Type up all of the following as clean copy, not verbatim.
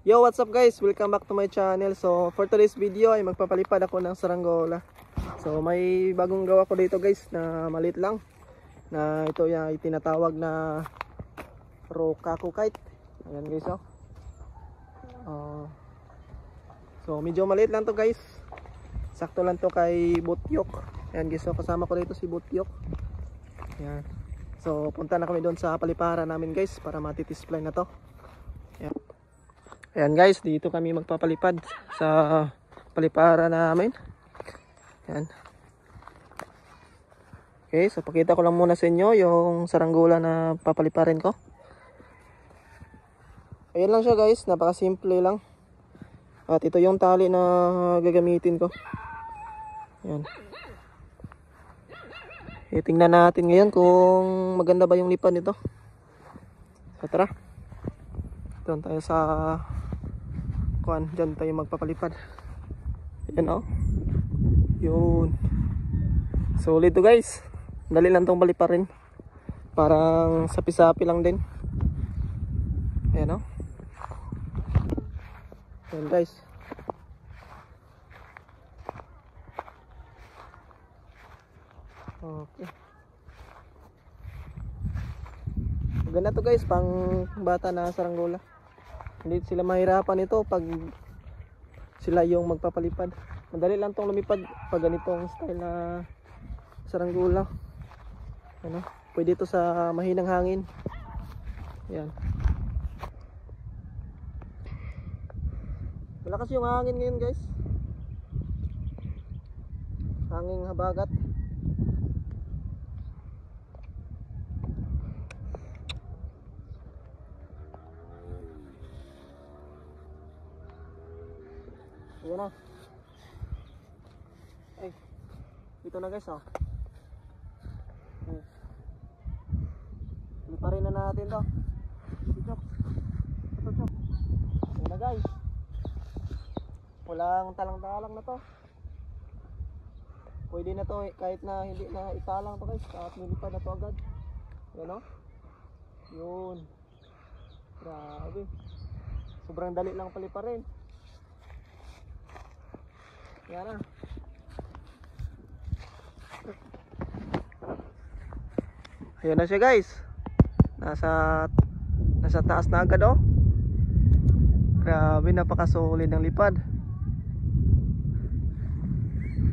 Yo, what's up guys? Welcome back to my channel. So, for today's video ay magpapalipad ako ng saranggola. So, may bagong gawa ko dito guys na maliit lang. Na ito ay tinatawag na Rokaku kite. Ayan guys, oh. So, medyo maliit lang to guys. Sakto lang to kay Butyok. Ayan guys, so kasama ko dito si Butyok. Ayan. So, punta na kami doon sa paliparan namin guys para matitisplay na to. Ayan. Ayan guys, dito kami magpapalipad sa paliparan namin. Ayan. Okay, so pakita ko lang muna sa inyo yung saranggola na papaliparin ko. Ayan lang siya guys, napakasimple lang. At ito yung tali na gagamitin ko. Ayan. Tingnan natin ngayon kung maganda ba yung lipad nito. So tara. Doon tayo sa kuan, dyan tayo magpapalipad. Ayan oh. Yun. Solid to guys. Dali lang tong paliparin. Parang sapi-sapi lang din. Ayan oh. Ayan guys. Okay. Maganda to guys, pang bata na saranggola. Hindi sila mahirapan ito pag sila yung magpapalipad. Madali lang tong lumipad pag ganitong style na saranggola. Ano? Pwede ito sa mahinang hangin. Ayan. Malakas yung hangin ngayon guys. Hangin habagat. Ayan na. Ay, dito na guys oh. Liparin na natin to. Ito. Ayan na guys. Walang talang-talang na to. Pwede na to kahit na hindi na italang to guys. At nilipad na to agad. Ayan oh. Yun. Grabe. Sobrang dali lang paliparin. Yan na. Ayan na siya guys. Nasa taas na agad oh. Grabe, napakasolid ng lipad.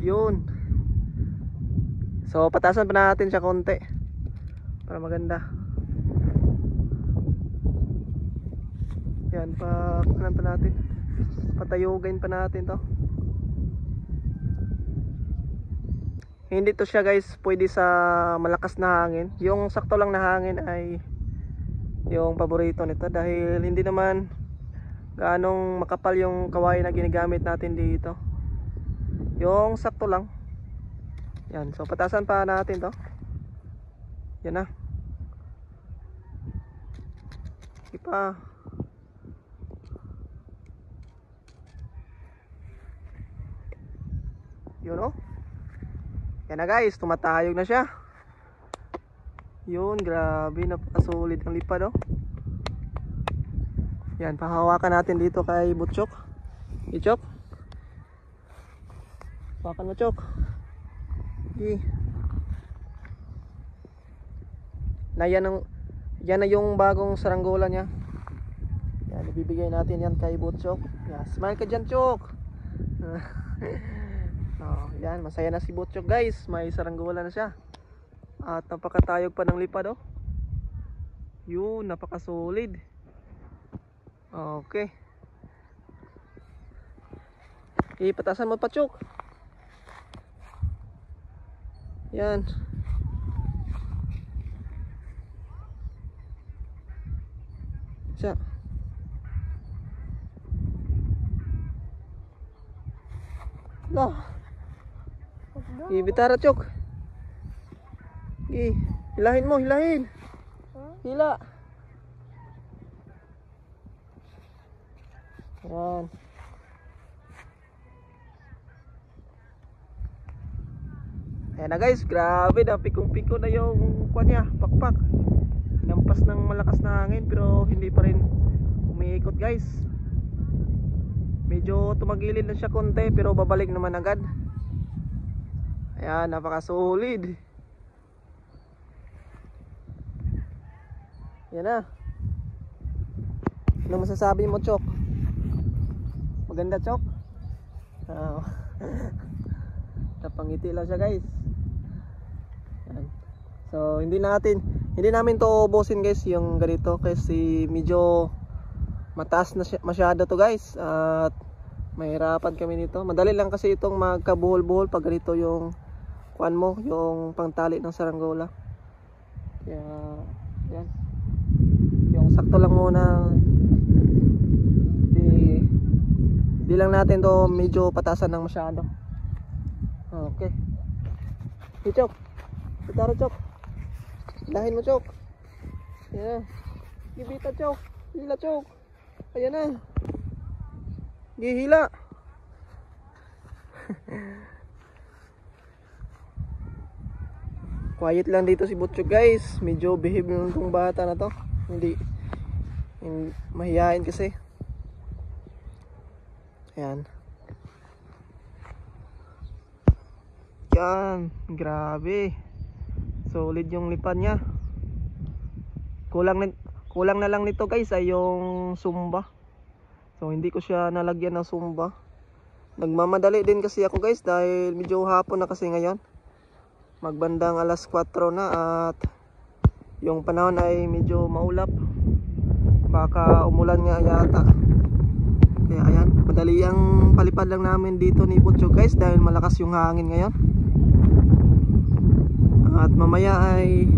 Yun. So patasan pa natin siya konti para maganda. Yan, pa natin. Patayugin pa natin to. Hindi to siya guys pwede sa malakas na hangin. Yung sakto lang na hangin ay yung paborito nito dahil hindi naman gaanong makapal yung kawayan na ginagamit natin dito. Yung sakto lang. Yan, so patasan pa natin to. Yan na. Ipa. Yun oh. Yan na guys, tumatayog na siya. Yun, grabe, napakasolid ang lipad oh. Yan, pahawakan natin dito kay Butchok. Ichok. Hawakan mo, Chok. Okay. Yan na yung bagong saranggola niya. Yan, ibibigay natin yan kay Butchok. Yan, smile ka dyan, Chok. Yan, masaya na si Butchok guys. May saranggola na siya. At napakatayog pa ng lipad oh. Yun, napakasolid. Okay. Ipatasan mo pa, Chok. Yan. Siya. Lah. Ibitara, Chok. Hilahin mo, hilahin. Hila. Yan. Ayan na guys, grabe na pikong-piko na yung kuha niya, pakpak. Nampas ng malakas na hangin pero hindi pa rin umiikot guys. Medyo tumagilid na siya konti pero babalik naman agad. Ayan, napaka-solid. Yan na. Ano masasabi mo, Chok? Maganda, Chok? Oh. Napangiti lang siya, guys. Yan. So hindi namin to ubusin, guys, yung ganito kasi medyo mataas na masyado to, guys, at mahirapan kami nito. Madali lang kasi itong magkabuhol-buhol pag ganito yung kuan mo, yung pangtali ng saranggola. Kaya yan, yung sakto lang muna. Di lang natin to medyo patasan ng masyado. Okay, hey, Chok, itara, Chok, dahin mo, Chok. Yan, gibita, Chok, hila, Chok. Ayan na, gihila. Quiet lang dito si Butchok, guys. Medyo behave yung tong bata na to. Hindi mahihain kasi. Ayan. Yan, grabe. Solid yung lipan niya. Kulang na lang nito, guys, ay yung sumba. So hindi ko siya nalagyan ng sumba. Nagmamadali din kasi ako, guys, dahil medyo hapon na kasi ngayon. Magbandang alas 4 na at yung panahon ay medyo maulap. Baka umulan nga yata. Kaya ayan, madali ang palipad lang namin dito ni Butchok, guys, dahil malakas yung hangin ngayon. At mamaya ay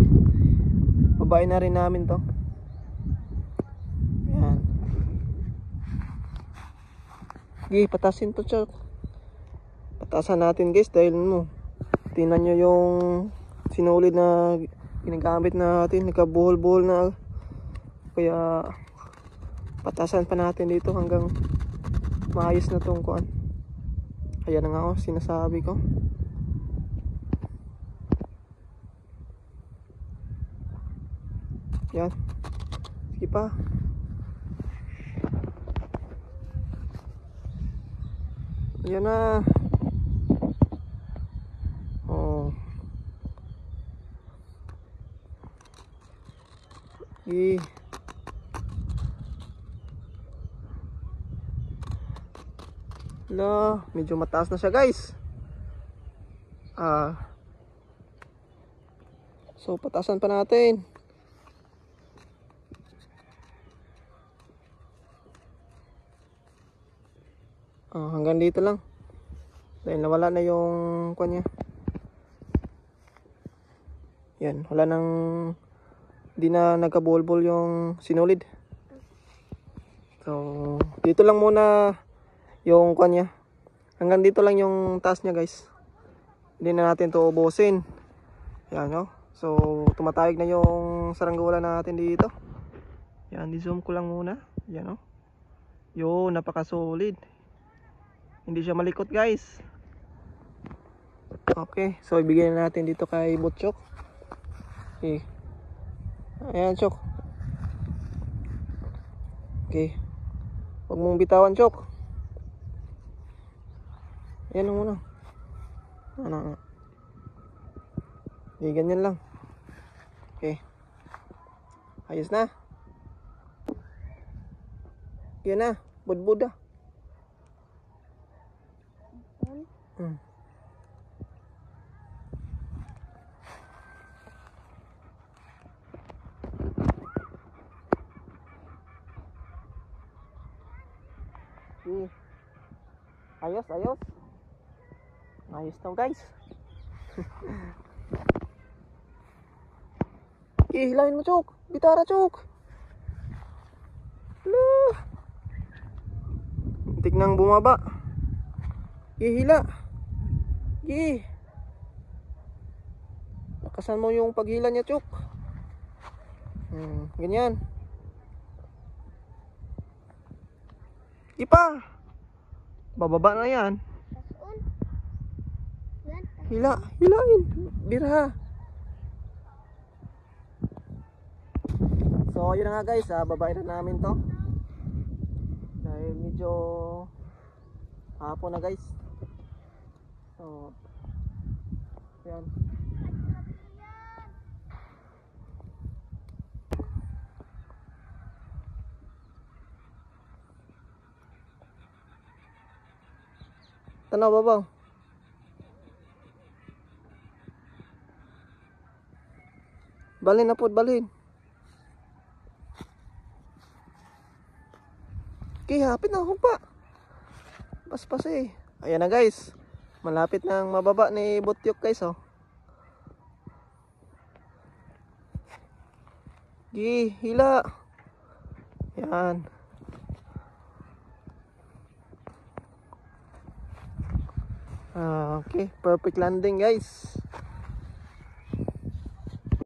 babae na rin namin to. Ayan. Sige, patasin to, Chok. Patasan natin, guys, dahil tingnan nyo yung sinulid na ginagamit natin. Nagkabuhol-buhol na. Kaya patasan pa natin dito hanggang maayos na tong kuan. Ayan na nga, sinasabi ko. Yan. Sige pa. Ayan na. Oh. Sige. Hala, medyo mataas na siya, guys. So patasan pa natin. Hanggang dito lang. Dahil nawala na yung kuan niya. Yan, wala nang, di na nagkabulbul yung sinulid. So dito lang muna yung kuan niya. Hanggang dito lang yung taas niya, guys. Hindi na natin to ubusin. Yan, no? So tumatayog na yung saranggola natin dito. Yan, di-zoom ko lang muna. Yan, no? Yo, napaka-solid. Hindi siya malikot, guys. Okay, so ibigay na natin dito kay Butchok. Okay. Ayan, Chok. Okay. Huwag mong bitawan, Chok. Ayan muna. Ano. Okay, ganyan lang. Okay. Ayos na. Yan na. Budbud ah. Ayos, ayos. Ayos to, guys. Hilahin mo, Chok. Bitara, Chok. Muntik nang bumaba. Hila. Lakasan mo yung paghila niya, Chok. Ganyan. Ipa. Bababa na yan. Hilain. Bira. So yun na nga, guys, babae na namin to. Dahil medyo Hapon na guys. So, yan. Tanaw babaw. Balin na po, balin. Okay, hapit na ako pa. Paspas eh. Ayan na guys. Malapit nang mababa ni Butyok guys oh. Hila. Yan. Okay, perfect landing guys.